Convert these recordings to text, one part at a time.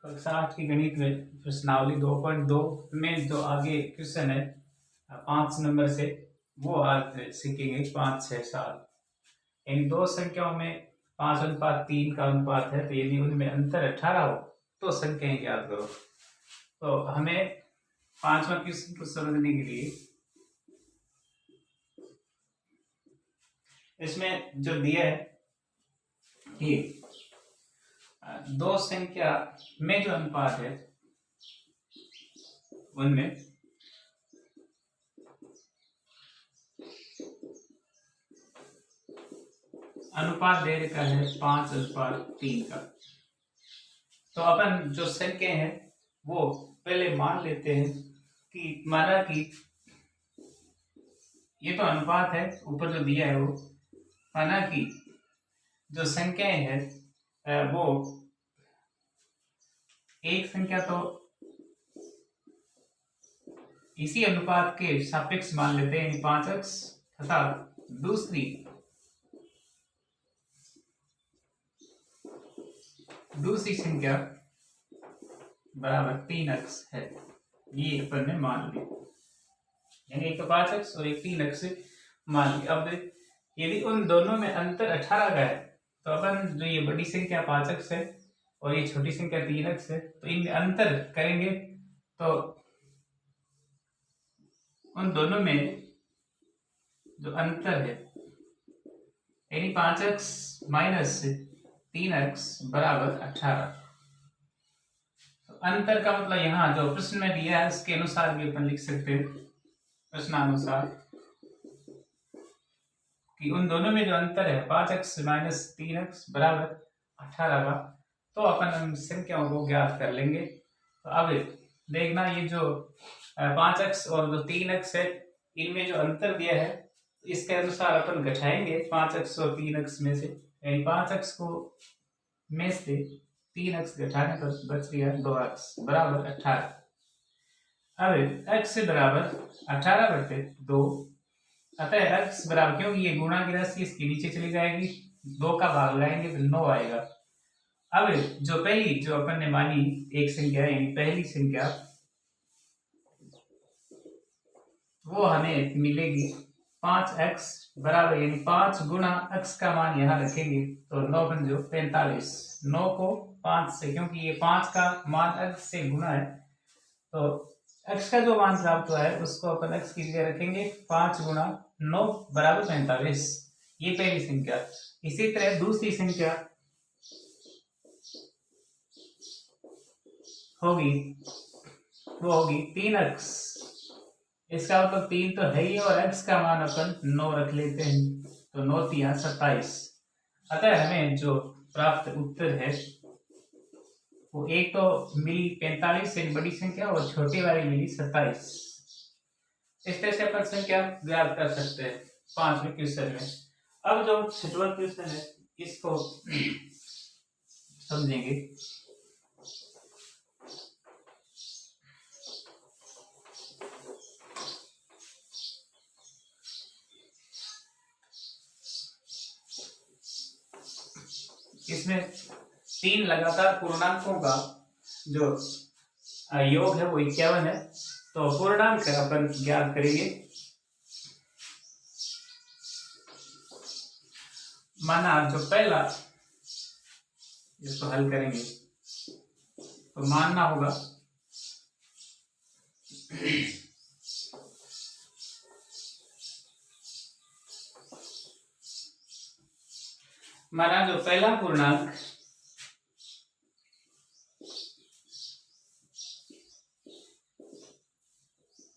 कक्षा 8 की गणित में प्रश्नावली 2.2 में जो आगे क्वेश्चन है 5 नंबर से, वो आज सीखेंगे 5, 6, 7। इन दो संख्याओं में 5:3 का अनुपात है, तो यदि उनमें अंतर 18 हो तो संख्याएं याद करो। तो हमें 5वां क्वेश्चन को समझने के लिए इसमें जो दिया है कि दो संख्या में जो अनुपात है उनमें अनुपात दे रखा है 5:3 का। तो अपन जो संख्या है वो पहले मान लेते हैं कि माना कि ये तो अनुपात है, ऊपर जो दिया है वो, माना कि जो संख्याएं है वो एक संख्या तो इसी अनुपात के सापेक्ष मान लेते हैं 5x, तथा दूसरी संख्या बराबर 3x है। ये अपन ने मान लिया, यानी एक तो 5x और एक 3x मान लिया। अब यदि उन दोनों में अंतर 18 का है तो अपन जो ये बड़ी संख्या 5x है और ये छोटी संख्या 3x है, तो इनमें अंतर करेंगे तो उन दोनों में जो अंतर है यानी 5x माइनस 3x बराबर 18। तो अंतर का मतलब यहाँ जो प्रश्न में दिया है उसके अनुसार भी अपन लिख सकते हैं, प्रश्नानुसार, कि उन दोनों में जो अंतर है 5x माइनस 3x बराबर 18 का, तो अपन उन संख्याओं को ज्ञात कर लेंगे। तो अब देखना, ये जो 5x और जो 3x है इनमें जो अंतर दिया है इसके अनुसार अपन घटाएंगे 5x और 3x में से, यानी 5x को में से 3x घटाने पर बच गया 2x बराबर 18। अब x बराबर 18/2, अतः x बराबर, क्योंकि ये गुणा की राशि इसके नीचे चली जाएगी, 2 का भाग लगाएंगे तो 9 आएगा। अब जो पहली जो अपन ने मानी एक संख्या यानी पहली संख्या, वो हमें मिलेगी 5x बराबर, यानी 5 गुणा x का मान यहाँ रखेंगे तो 9 बन जो 45। 9 को 5 से, क्योंकि ये 5 का मान x से गुणा है, तो x का जो मान प्राप्त हुआ है उसको अपन x की जगह रखेंगे, 5 गुणा 9 बराबर 45। ये पहली संख्या। इसी तरह दूसरी संख्या होगी, वो होगी 3x। इसका मतलब 3 तो है ही और x का मान अपन 9 रख लेते हैं, तो 9 3 27। अतः हमें जो प्राप्त उत्तर है वो एक तो मिली 45 से बड़ी संख्या और छोटी वाली मिली 27। इस तरह से अपन संख्या ज्ञात कर सकते हैं 5वें क्वेश्चन में। अब जो 6वां क्वेश्चन है इसको समझेंगे। इसमें 3 लगातार पूर्णांकों का जो योग है वो 51 है, तो पूर्णांक अपन ज्ञात करेंगे। माना जो पहला, इसको हल करेंगे तो मानना होगा माना जो पहला पूर्णांक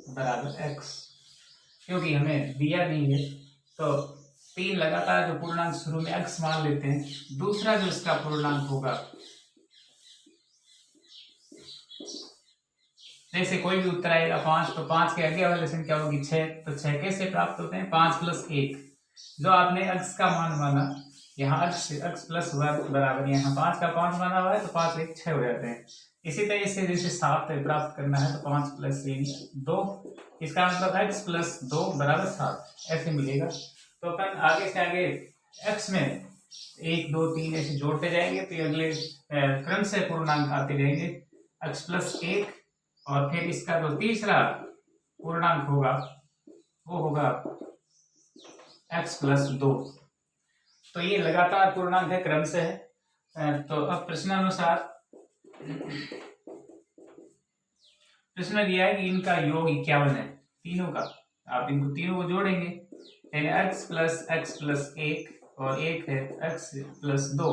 बराबर x, क्योंकि हमें दिया नहीं है तो 3 लगातार जो पूर्णांक शुरू में x मान लेते हैं। दूसरा जो इसका पूर्णांक होगा, जैसे कोई भी उत्तर आएगा 5, तो 5 के आगे वाली संख्या होगी 6, तो 6 कैसे प्राप्त होते हैं? 5 + 1। जो आपने x का मान माना, यहाँ x प्लस बराबर, यहाँ 5 का 5 माना हुआ है तो 5 1 6 हो जाते हैं। इसी तरह से जैसे 7 प्राप्त करना है तो 5 + 1 2, इसका मतलब x + 2 बराबर 7 ऐसे मिलेगा। तो अपन आगे से आगे x में 1 2 3 ऐसे जोड़ते जाएंगे तो ये अगले क्रम से पूर्णांक आते जाएंगे x+1 और फिर इसका जो तीसरा पूर्णांक होगा वो होगा x+2। तो ये लगातार पूर्णांक है, क्रम से है। तो अब प्रश्नानुसार प्रश्न दिया है कि इनका योग 51 है, तीनों का। आप इनको तीनों को जोड़ेंगे यानी x+1 और एक है x+2,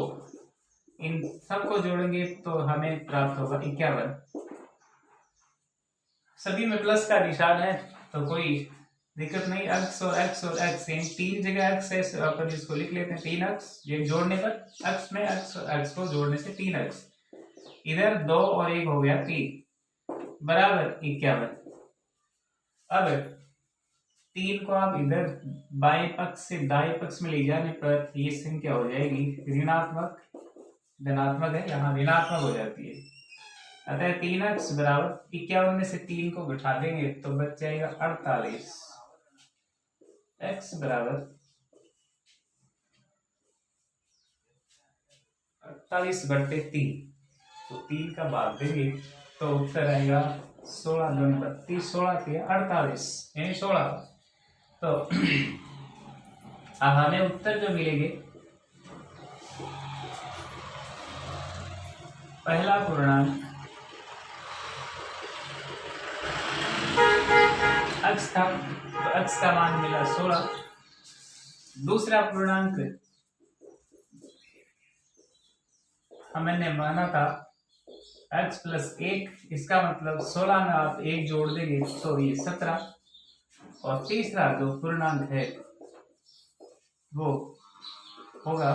इन सबको जोड़ेंगे तो हमें प्राप्त होगा 51। सभी में प्लस का निशान है तो कोई दिक्कत नहीं। x और x और x इन तीन जगह x है, अपन इसको लिख लेते हैं 3x। ये जोड़ने पर x में x और x को जोड़ने से 3x, इधर 2 और 1 हो गया 3 बराबर 51। अब 3 को आप इधर बाएं पक्ष से दाएं पक्ष में ले जाने पर ये संख्या हो जाएगी ऋणात्मक, धनात्मक है यहाँ ऋणात्मक हो जाती है। अतः 3x बराबर 51 में से 3 को घटा देंगे तो बच जाएगा 48। x बराबर 48/3, तो 3 का भाग देंगे तो उत्तर आएगा 16 2 32, 16 के 48 यानी 16। तो अब हमें उत्तर जो मिलेंगे, पहला पूर्णांक x का मान मिला 16, दूसरा पूर्णांक हमने माना था x+1, इसका मतलब 16 में आप 1 जोड़ देंगे तो ये 17, और तीसरा जो पूर्णांक है वो होगा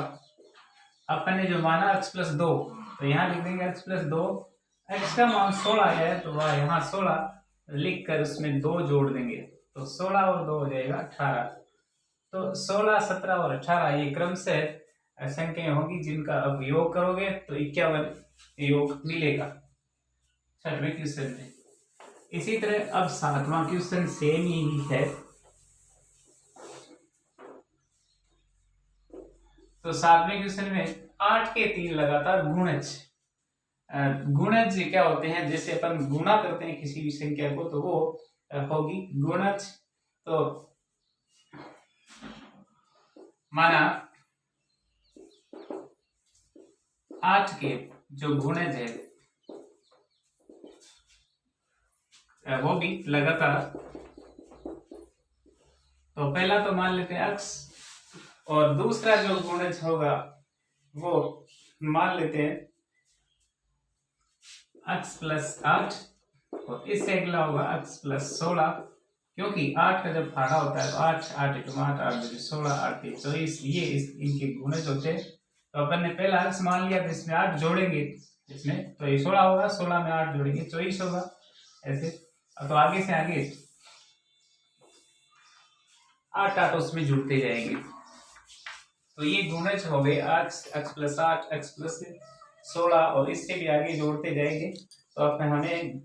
अपन ने जो माना x+2, तो यहाँ लिख देंगे x+2। x का मान 16 है तो वह यहाँ 16 लिख कर उसमें 2 जोड़ देंगे तो 16 और 2 हो जाएगा 18। तो 16 17 और 18 ये क्रम से संख्याएं होगी जिनका अब योग करोगे तो 51 योग मिलेगा 6वें क्वेश्चन में। इसी तरह अब 7वां क्वेश्चन सेम ही है। तो 7वें क्वेश्चन में 8 के 3 लगातार गुणज। गुणज क्या होते हैं, जैसे अपन गुणा करते हैं किसी भी संख्या को तो वो होगी गुणज। तो माना 8 के जो गुणज है वो भी लगातार, तो पहला तो मान लेते हैं x, और दूसरा जो गुणज होगा वो मान लेते हैं x+8, और इससे अगला होगा x+16, क्योंकि 8 का जब फाड़ा होता है तो 8 8 × 8 8 × 16 8 × 24 ये इनके गुणज होते हैं। तो अपन ने पहला x मान लिया तो इसमें 8 जोड़ेंगे इसमें तो ये 16 होगा, 16 में 8 जोड़ेंगे 24 होगा ऐसे। तो आगे से आगे 8 8 उसमें जुड़ते जाएंगे तो ये गुणज हो गए x+8 x+16, और इससे भी आगे जोड़ते जाएंगे तो अब हमें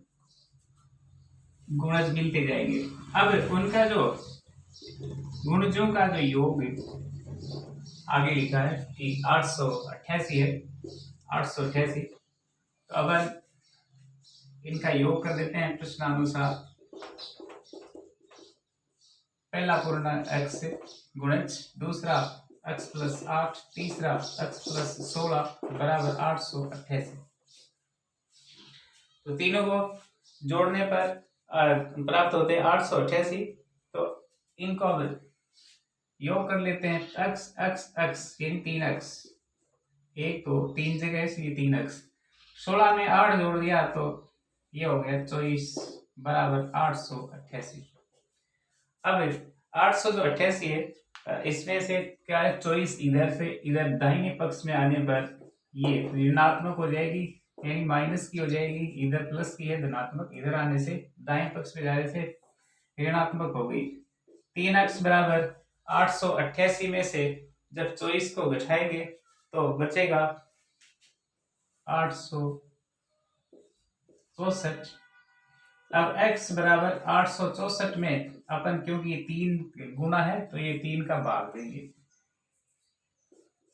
गुणज मिलते जाएंगे। अब उनका जो गुणजों का जो योग आगे लिखा है कि 888 है 888। तो अब इनका योग कर देते हैं प्रश्नानुसार। पहला पूर्णांक x गुणज, दूसरा x+8, तीसरा x+16 बराबर 888। तो तीनों को जोड़ने पर प्राप्त होते हैं 888। तो इनको अब योग कर लेते हैं x x x यानी 3x, एक तो 3 जगह इसलिए 3x। 16 में 8 जोड़ दिया तो ये हो गया 24 बराबर 888। अब 888 है, इसमें से क्या है 24 इधर से इधर दाहिने पक्ष में आने पर ये ऋणात्मक हो जाएगी यानी माइनस की हो जाएगी, इधर प्लस की है धनात्मक, इधर आने से दाएं पक्ष में जाने से ऋणात्मक हो गई। 3x बराबर 888 में से जब 24 को घटाएंगे तो बचेगा 864। अब x बराबर 864 में अपन क्योंकि 3 गुना है तो ये 3 का भाग देंगे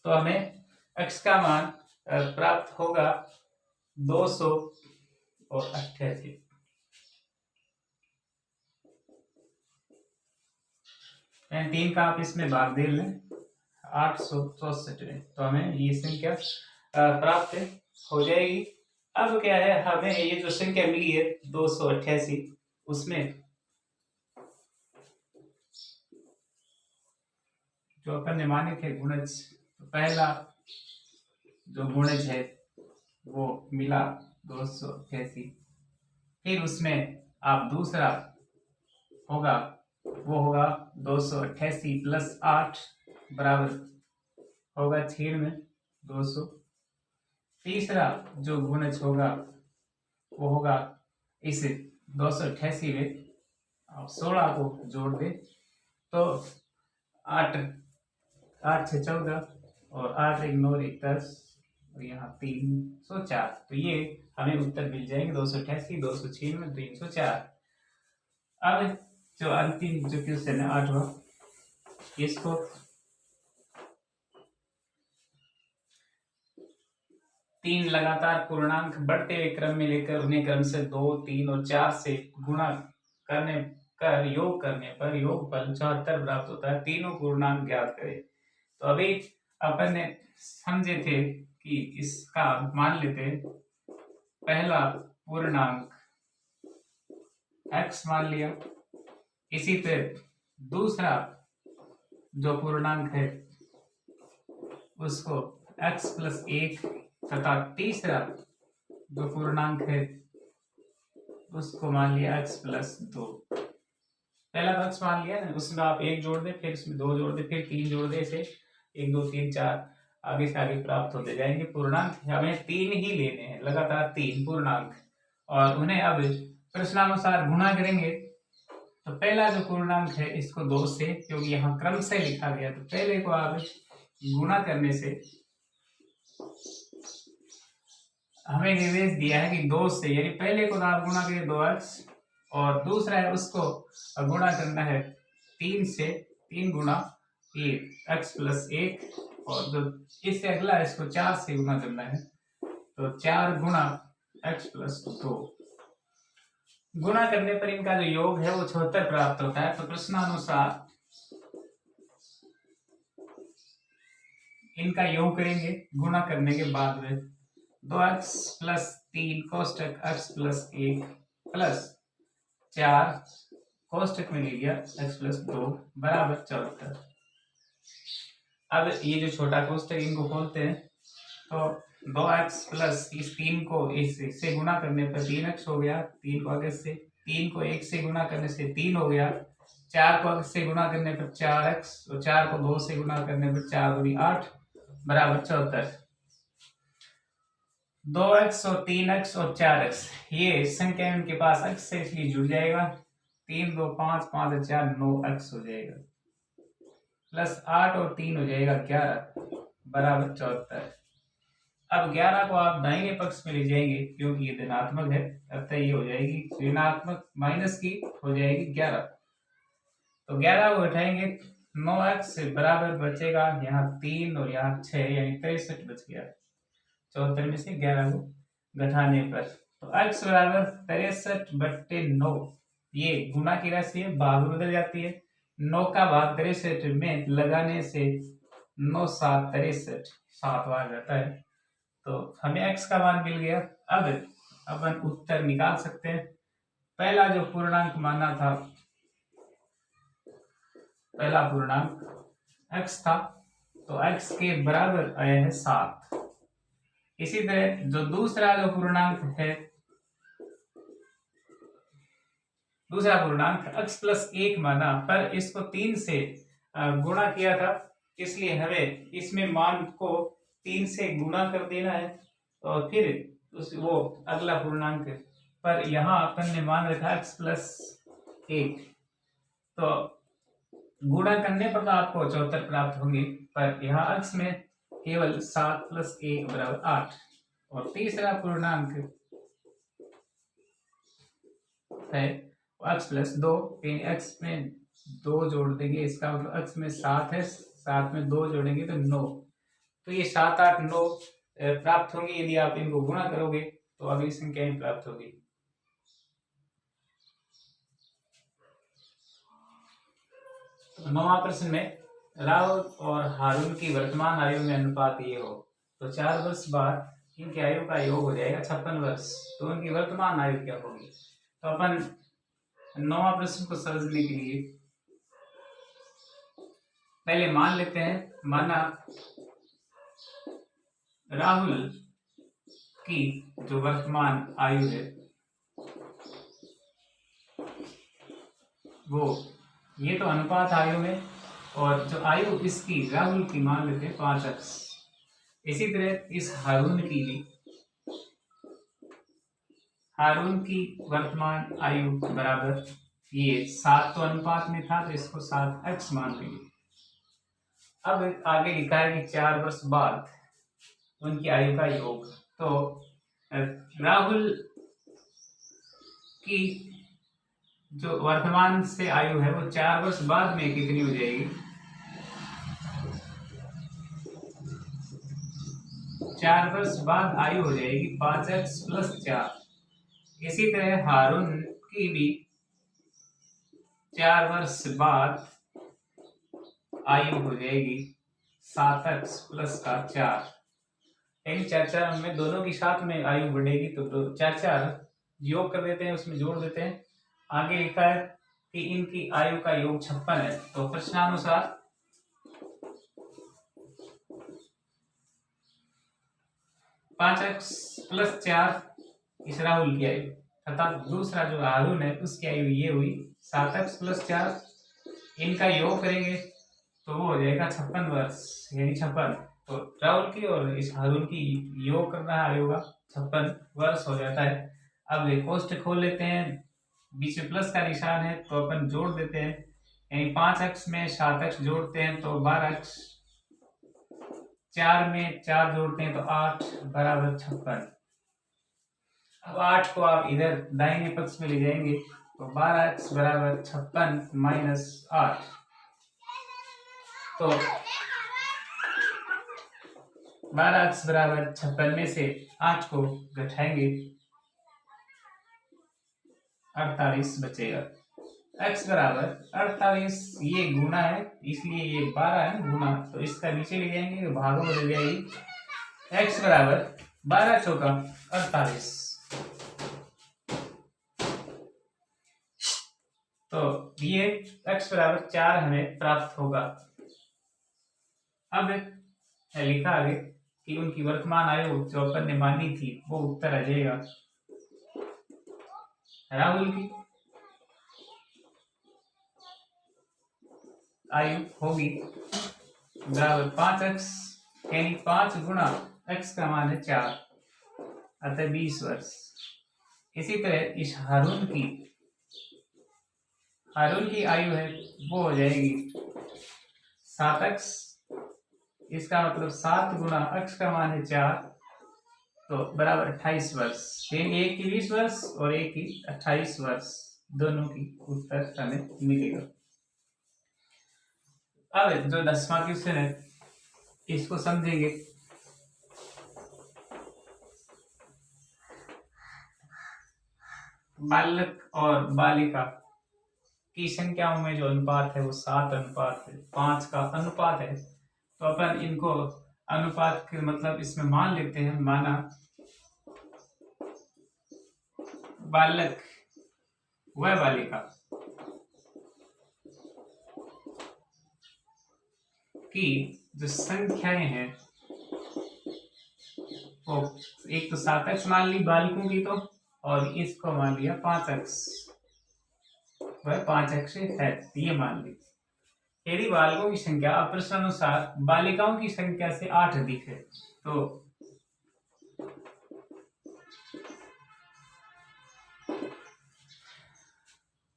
तो हमें x का मान प्राप्त होगा 288। एंड 3 का आप इसमें भाग दे लें 864 में, तो हमें ये संख्या प्राप्त हो जाएगी। अब क्या है, हमें ये जो संख्या मिली है 288, उसमें जो अपन ने माने थे गुणज, तो पहला जो गुणज है वो मिला 288, फिर उसमें आप दूसरा होगा वो होगा 288 प्लस 8 बराबर होगा 200। तीसरा जो गुणज होगा वो होगा इस 288 में आप 16 को जोड़ दे तो 8 8 6 14 और 8 1 9 1 10 और यहाँ 304। तो ये हमें उत्तर मिल जाएंगे 288 296 304। अब जो अंतिम जो क्वेश्चन है 8वां, इसको तीन लगातार पूर्णांक बढ़ते हुए क्रम में लेकर उन्हें क्रम से 2 3 और 4 से गुणा करने कर योग करने पर योगफल 74 प्राप्त होता है। तीनों पूर्णांक ज्ञात करें। तो अभी अपन ने समझे थे कि इसका मान लेते पहला पूर्णांक x मान लिया, इसी तरह दूसरा जो पूर्णांक है उसको x प्लस 1 तथा तीसरा जो पूर्णांक है उसको मान लिया x प्लस 2। पहला तो x मान लिया ना, उसमें आप 1 जोड़ दे, फिर उसमें 2 जोड़ दे, फिर 3 जोड़ दे, ऐसे 1 2 3 4 आगे से आगे प्राप्त होते जाएंगे पूर्णांक। हमें 3 ही लेने हैं, लगातार 3 पूर्णांक, और उन्हें अब प्रश्नानुसार गुणा करेंगे। तो पहला जो पूर्णांक है इसको 2 से, क्योंकि यहाँ क्रम से लिखा गया, तो पहले को आप गुणा करने से हमें निर्देश दिया है कि 2 से, यानी पहले को आप गुणा करिए 2x, और दूसरा है उसको गुणा करना है 3 से, 3 गुणा ये x प्लस 1, और जो इससे अगला है इसको 4 से गुणा करना है, तो 4 गुणा x प्लस 2। गुणा करने पर इनका जो योग है वो 76 प्राप्त होता है। तो प्रश्नानुसार इनका योग करेंगे गुणा करने के बाद में 2x plus 3 कोष्टक x plus 1 plus 4 कोष्टक में ले लिया x प्लस 2 बराबर 74। अब ये जो छोटा कोष्टक इनको खोलते हैं, तो 2x प्लस इस 3 को इससे गुणा करने पर 3x हो गया, 3 को आगे से, 3 को 1 से गुणा करने से 3 हो गया, 4 को आगे से गुणा करने पर 4x, और 4 को 2 से गुणा करने पर 4 दूनी 8 बराबर 74। 2x और 3x और 4x ये संख्या उनके पास x से इसलिए जुड़ जाएगा, 3 2 5 5 4 9x हो जाएगा, प्लस 8 और 3 हो जाएगा 11 बराबर 74। अब 11 को आप दाहिने पक्ष में ले जाएंगे क्योंकि ये धनात्मक है, अतः ये हो जाएगी ऋणात्मक, माइनस की हो जाएगी 11। तो 11 को उठाएंगे 9x बराबर बचेगा यहाँ 3 और यहाँ 6, यानी 63 बच गया। 74 में से 11 को घटाने पर तो x बराबर 63/9, ये गुणा की राशि है, भाग बदल जाती है, 9 का भाग 63 में लगाने से 9 7 63 7 बार जाता है। तो हमें x का मान मिल गया। अब अपन उत्तर निकाल सकते हैं। पहला जो पूर्णांक माना था, पहला पूर्णांक x था, तो x के बराबर आया है 7। इसी तरह जो दूसरा जो पूर्णांक है, दूसरा पूर्णांक x प्लस 1 माना, पर इसको 3 से गुणा किया था, इसलिए हमें इसमें मान को 3 से गुणा कर देना है, और फिर वो अगला पूर्णांक, पर यहाँ अपन ने मान रखा x प्लस 1, तो गुणा करने पर तो आपको 74 प्राप्त होंगे, पर यहाँ x में केवल 7 प्लस 1 बराबर 8। और तीसरा पूर्णांक है x प्लस 2, x में 2 जोड़ देंगे, इसका मतलब x में 7 है, 7 में 2 जोड़ेंगे तो 9, तो ये 7, 8, 9 प्राप्त होंगे। यदि आप इनको गुणा करोगे तो अगली संख्या ही प्राप्त होगी। तो 9वां प्रश्न में राहुल और हारून की वर्तमान आयु में अनुपात ये हो तो 4 वर्ष बाद इनकी आयु का योग हो जाएगा 56 वर्ष। तो उनकी वर्तमान आयु क्या होगी? तो अपन 9वां प्रश्न को समझने के लिए पहले मान लेते हैं, माना राहुल की जो वर्तमान आयु है वो ये तो अनुपात आयु में, और जो आयु इसकी राहुल की मान लेते हैं 5x। इसी तरह इस हारून की भी, हारून की वर्तमान आयु बराबर ये 7 तो अनुपात में था तो इसको 7x मान लेंगे। अब आगे लिखा है कि 4 वर्ष बाद उनकी आयु का योग। तो राहुल की जो वर्तमान से आयु है वो 4 वर्ष बाद में कितनी हो जाएगी? 4 वर्ष बाद आयु हो जाएगी 5x + 4। इसी तरह हारून की भी 4 वर्ष बाद आयु हो जाएगी 7x + 4। यानी 4 उनमें दोनों की साथ में आयु बढ़ेगी तो 4 योग कर देते हैं, उसमें जोड़ देते हैं। आगे लिखा है कि इनकी आयु का योग 56 है। तो प्रश्नानुसार 5x + 4 इस राहुल की आयु तथा दूसरा जो हारून है उसकी आयु ये हुई 7x + 4। इनका योग करेंगे तो वो हो जाएगा 56 वर्ष, यानी 56। तो राहुल की और इस हारून की योग करना है, आयु का 56 वर्ष हो जाता है। अब कोष्ठक खोल लेते हैं, बीच में प्लस का निशान है तो अपन जोड़ देते हैं, यानी 5x में 7x जोड़ते हैं तो 12x, 4 में 4 जोड़ते हैं तो 8 बराबर 56। अब 8 को आप इधर दाहिने पक्ष में ले जाएंगे तो 12x बराबर 56 - 8। तो 12x बराबर 56 में से 8 को घटाएंगे 48 बचेगा। x बराबर 48, ये गुना है इसलिए ये 12 है गुना, तो इसका नीचे ले जाएंगे भागों में ले जाएगी। x बराबर 12 × 4 = 48। तो ये x बराबर 4 हमें प्राप्त होगा। अब लिखा आगे कि उनकी वर्तमान आयु जो अपन ने मानी थी वो उत्तर आ जाएगा। राहुल की आयु होगी बराबर 5x, यानी 5 गुणा x का मान है 4, अतः 20 वर्ष। इसी तरह इस हारून की आयु है वो हो जाएगी 7x, इसका मतलब 7 गुणा x का मान है 4 तो बराबर 28 वर्ष। यानी एक की 20 वर्ष और एक की 28 वर्ष, दोनों की उत्तर हमें मिलेगा। अब जो 10वां क्वेश्चन है इसको समझेंगे। बालक और बालिका की संख्याओं में जो अनुपात है वो 7:5 का अनुपात है। तो अपन इनको अनुपात के मतलब इसमें मान लेते हैं, माना बालक व बालिका की जो संख्याएं हैं वो एक तो 7x मान ली बालकों की, तो और इसको मान लिया 5x, वह 5x है ये मान ली। यदि बालकों की संख्या प्रश्नानुसार बालिकाओं की संख्या से 8 अधिक है तो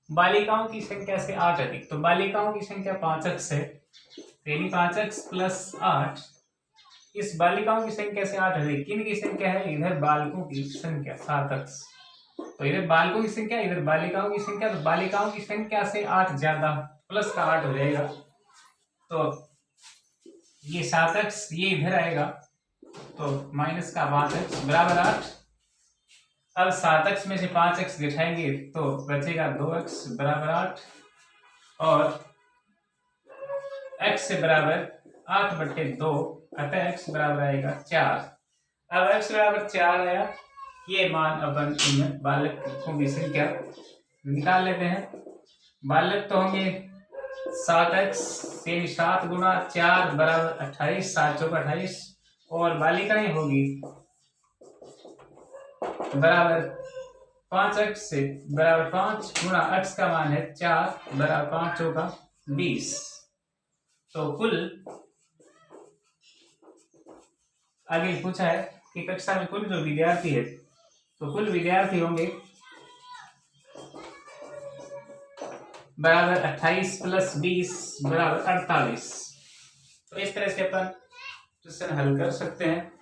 बालिकाओं की संख्या से 8 अधिक, तो बालिकाओं की संख्या 5x है, यानी 5x + 8 इस बालिकाओं की संख्या से 8 अधिक। किन की संख्या है? इधर बालकों की संख्या 7x, तो इधर बालकों की संख्या इधर बालिकाओं की संख्या, तो बालिकाओं की संख्या से 8 ज्यादा प्लस का 8 हो जाएगा। तो ये 7x ये इधर आएगा तो माइनस का 5x बराबर 8। अब 7x में से 5x घटाएंगे तो बचेगा 2x बराबर 8 और x से बराबर 8/2 अतः x बराबर आएगा 4। अब x बराबर 4 आया, ये मान अपन इन बालकों की संख्या निकाल लेते हैं। बालक तो होंगे 7x से 7 गुणा 4 बराबर 28, 7 चौका 28 और बालिकाएं होगी बराबर 5x से बराबर 5 गुणा x का मान है 4 बराबर 5 चौका 20। तो कुल आगे पूछा है कि कक्षा में कुल जो विद्यार्थी है तो कुल विद्यार्थी होंगे बराबर 28 + 20 बराबर 48। तो इस तरह से अपन क्वेश्चन हल कर सकते हैं।